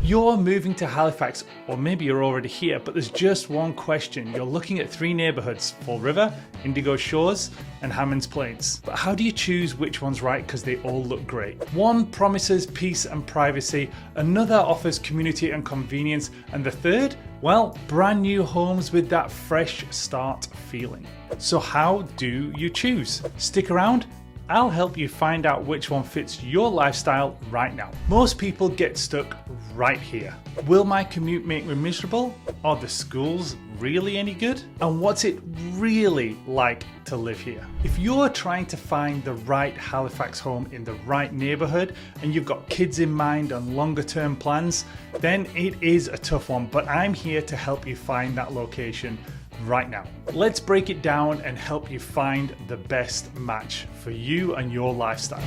You're moving to Halifax, or maybe you're already here, but there's just one question. You're looking at 3 neighbourhoods, Fall River, Indigo Shores and Hammonds Plains. But how do you choose which one's right, because they all look great? One promises peace and privacy, another offers community and convenience, and the third, well, brand new homes with that fresh start feeling. So how do you choose? Stick around. I'll help you find out which one fits your lifestyle right now. Most people get stuck right here. Will my commute make me miserable? Are the schools really any good? And what's it really like to live here? If you're trying to find the right Halifax home in the right neighbourhood and you've got kids in mind and longer term plans, then it is a tough one, but I'm here to help you find that location right now. Let's break it down and help you find the best match for you and your lifestyle.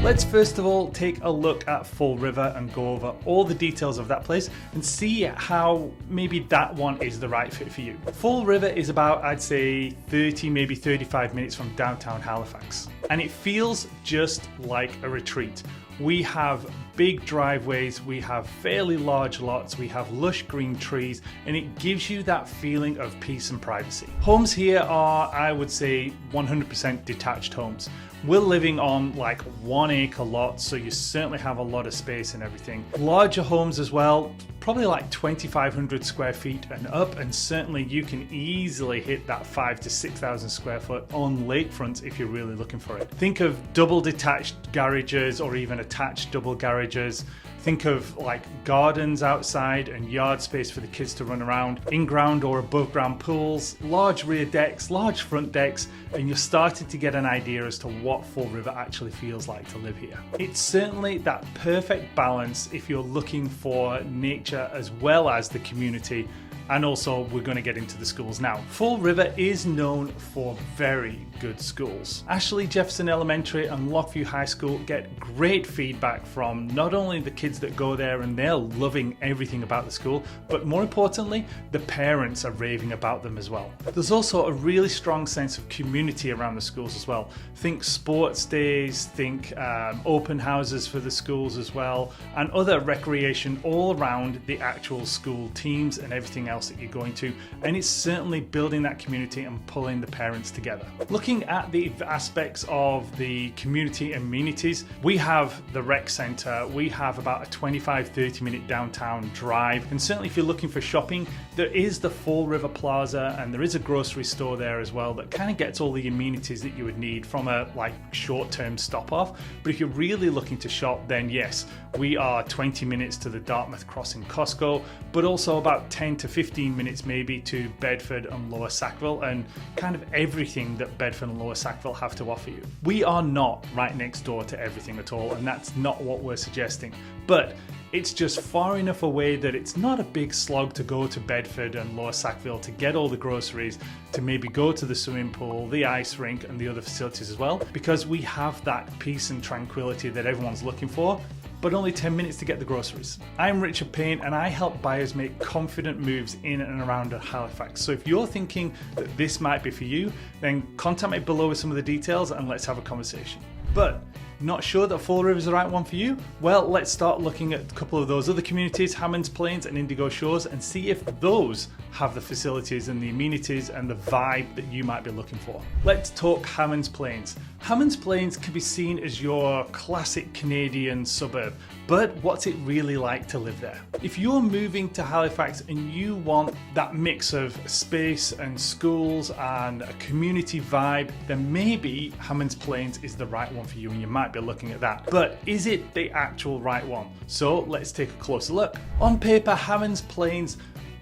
Let's first of all take a look at Fall River and go over all the details of that place and see how maybe that one is the right fit for you. Fall River is about, I'd say, 30, maybe 35 minutes from downtown Halifax, and it feels just like a retreat. We have big driveways, we have fairly large lots, we have lush green trees, and it gives you that feeling of peace and privacy. Homes here are, I would say, 100% detached homes. We're living on like 1 acre lots, so you certainly have a lot of space and everything. Larger homes as well, probably like 2,500 square feet and up, and certainly you can easily hit that 5,000 to 6,000 square foot on lakefronts if you're really looking for it. Think of double detached garages or even attached double garages. Think of like gardens outside and yard space for the kids to run around, in-ground or above ground pools, large rear decks, large front decks, and you're starting to get an idea as to what Fall River actually feels like to live here. It's certainly that perfect balance if you're looking for nature as well as the community. And also, we're going to get into the schools now. Fall River is known for very good schools. Ashley Jefferson Elementary and Lockview High School get great feedback from not only the kids that go there and they're loving everything about the school, but more importantly, the parents are raving about them as well. There's also a really strong sense of community around the schools as well. Think sports days, think open houses for the schools as well, and other recreation all around the actual school teams and everything else that you're going to, and it's certainly building that community and pulling the parents together. Looking at the aspects of the community amenities, we have the rec centre, we have about a 25-30 minute downtown drive, and certainly if you're looking for shopping, there is the Fall River Plaza and there is a grocery store there as well that kind of gets all the amenities that you would need from a like short-term stop off. But if you're really looking to shop, then yes, we are 20 minutes to the Dartmouth Crossing Costco, but also about 10 to 15 minutes maybe to Bedford and Lower Sackville, and kind of everything that Bedford and Lower Sackville have to offer you. We are not right next door to everything at all, and that's not what we're suggesting, but it's just far enough away that it's not a big slog to go to Bedford and Lower Sackville to get all the groceries, to maybe go to the swimming pool, the ice rink and the other facilities as well, because we have that peace and tranquility that everyone's looking for, but only 10 minutes to get the groceries. I'm Richard Payne and I help buyers make confident moves in and around Halifax. So if you're thinking that this might be for you, then contact me below with some of the details and let's have a conversation. But not sure that Fall River is the right one for you? Well, let's start looking at a couple of those other communities, Hammonds Plains and Indigo Shores, and see if those have the facilities and the amenities and the vibe that you might be looking for. Let's talk Hammonds Plains. Hammonds Plains can be seen as your classic Canadian suburb, but what's it really like to live there? If you're moving to Halifax and you want that mix of space and schools and a community vibe, then maybe Hammonds Plains is the right one for you, and you might be looking at that. But is it the actual right one? So let's take a closer look. On paper, Hammonds Plains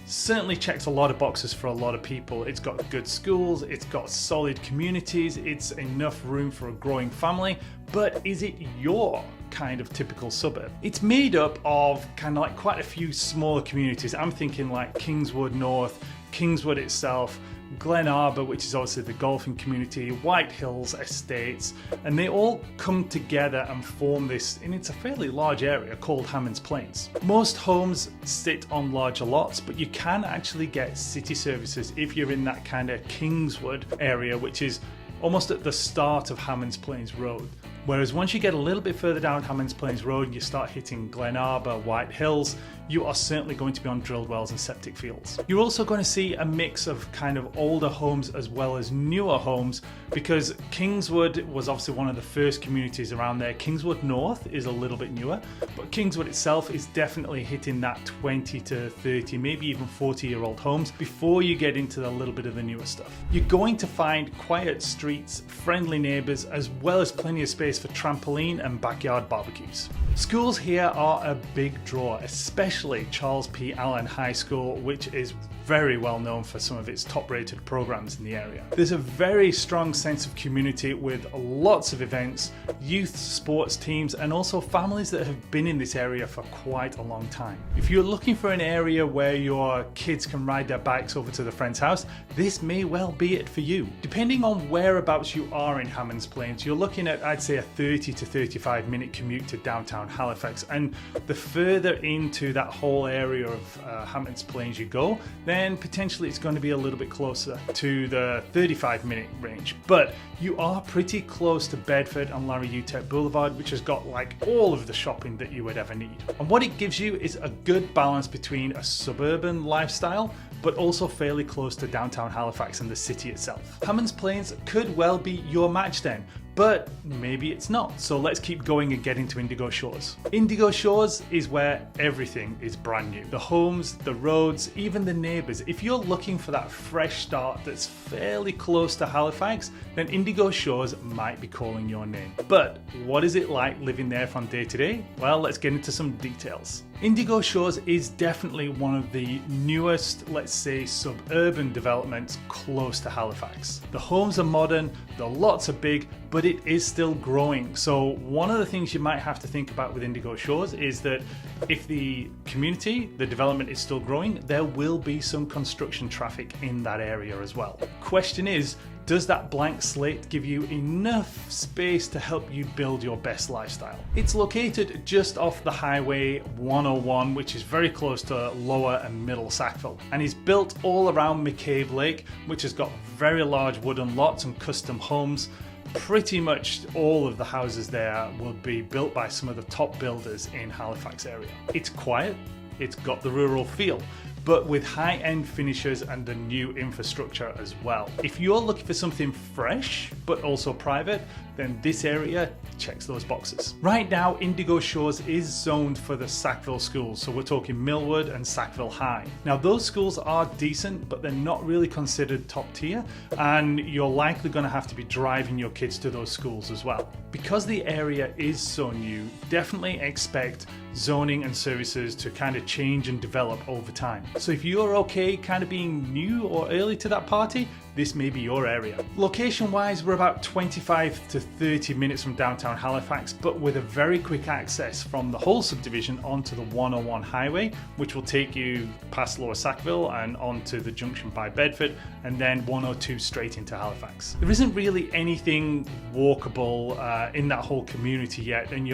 certainly checks a lot of boxes for a lot of people. It's got good schools, it's got solid communities, it's enough room for a growing family, but is it your kind of typical suburb? It's made up of kind of like quite a few smaller communities. I'm thinking like Kingswood North, Kingswood itself, Glen Arbor, which is obviously the golfing community, White Hills Estates, and they all come together and form this, and it's a fairly large area called Hammonds Plains. Most homes sit on larger lots, but you can actually get city services if you're in that kind of Kingswood area, which is almost at the start of Hammonds Plains Road. Whereas once you get a little bit further down Hammonds Plains Road and you start hitting Glen Arbor, White Hills, you are certainly going to be on drilled wells and septic fields. You're also going to see a mix of kind of older homes as well as newer homes, because Kingswood was obviously one of the first communities around there. Kingswood North is a little bit newer, but Kingswood itself is definitely hitting that 20 to 30, maybe even 40-year-old homes before you get into a little bit of the newer stuff. You're going to find quiet streets, friendly neighbours, as well as plenty of space for trampoline and backyard barbecues. Schools here are a big draw, especially Charles P. Allen High School, which is very well known for some of its top-rated programs in the area. There's a very strong sense of community with lots of events, youth sports teams, and also families that have been in this area for quite a long time. If you're looking for an area where your kids can ride their bikes over to the friend's house, this may well be it for you. Depending on whereabouts you are in Hammonds Plains, you're looking at, I'd say, a 30 to 35 minute commute to downtown Halifax, and the further into that whole area of Hammonds Plains you go, then potentially it's going to be a little bit closer to the 35-minute range. But you are pretty close to Bedford and Larry Utep Boulevard, which has got like all of the shopping that you would ever need. And what it gives you is a good balance between a suburban lifestyle but also fairly close to downtown Halifax and the city itself. Hammonds Plains could well be your match then, but maybe it's not. So let's keep going and get into Indigo Shores. Indigo Shores is where everything is brand new. The homes, the roads, even the neighbours. If you're looking for that fresh start that's fairly close to Halifax, then Indigo Shores might be calling your name. But what is it like living there from day to day? Well, let's get into some details. Indigo Shores is definitely one of the newest, let's say, suburban developments close to Halifax. The homes are modern, the lots are big, but it is still growing. So one of the things you might have to think about with Indigo Shores is that if the community, the development is still growing, there will be some construction traffic in that area as well. Question is, does that blank slate give you enough space to help you build your best lifestyle? It's located just off the Highway 101, which is very close to Lower and Middle Sackville, and is built all around McCabe Lake, which has got very large wooden lots and custom homes. Pretty much all of the houses there will be built by some of the top builders in Halifax area. It's quiet, it's got the rural feel, but with high-end finishes and the new infrastructure as well. If you're looking for something fresh, but also private, then this area checks those boxes. Right now, Indigo Shores is zoned for the Sackville schools, so we're talking Millwood and Sackville High. Now, those schools are decent, but they're not really considered top tier, and you're likely going to have to be driving your kids to those schools as well. Because the area is so new, definitely expect zoning and services to kind of change and develop over time. So if you're okay kind of being new or early to that party, this may be your area. Location wise, we're about 25 to 30 minutes from downtown Halifax, but with a very quick access from the whole subdivision onto the 101 highway, which will take you past Lower Sackville and onto the junction by Bedford, and then 102 straight into Halifax. There isn't really anything walkable in that whole community yet, and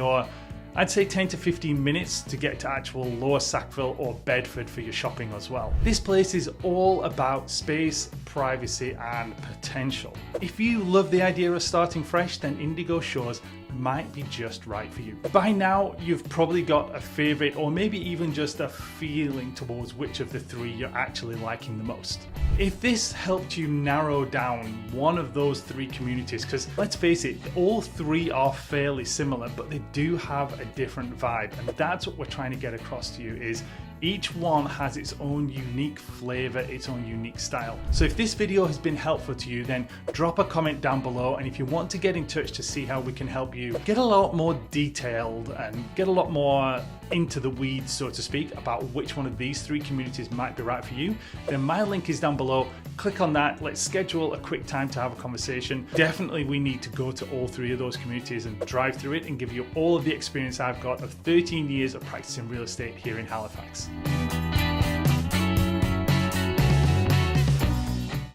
I'd say 10 to 15 minutes to get to actual Lower Sackville or Bedford for your shopping as well. This place is all about space, privacy, and potential. If you love the idea of starting fresh, then Indigo Shores might be just right for you. By now, you've probably got a favorite or maybe even just a feeling towards which of the three you're actually liking the most. If this helped you narrow down one of those three communities, because let's face it, all three are fairly similar, but they do have a different vibe, and that's what we're trying to get across to you is each one has its own unique flavor, its own unique style. So if this video has been helpful to you, then drop a comment down below, and if you want to get in touch to see how we can help you get a lot more detailed and get a lot more into the weeds, so to speak, about which one of these three communities might be right for you, then my link is down below. Click on that, let's schedule a quick time to have a conversation. Definitely we need to go to all three of those communities and drive through it and give you all of the experience I've got of 13 years of practicing real estate here in Halifax.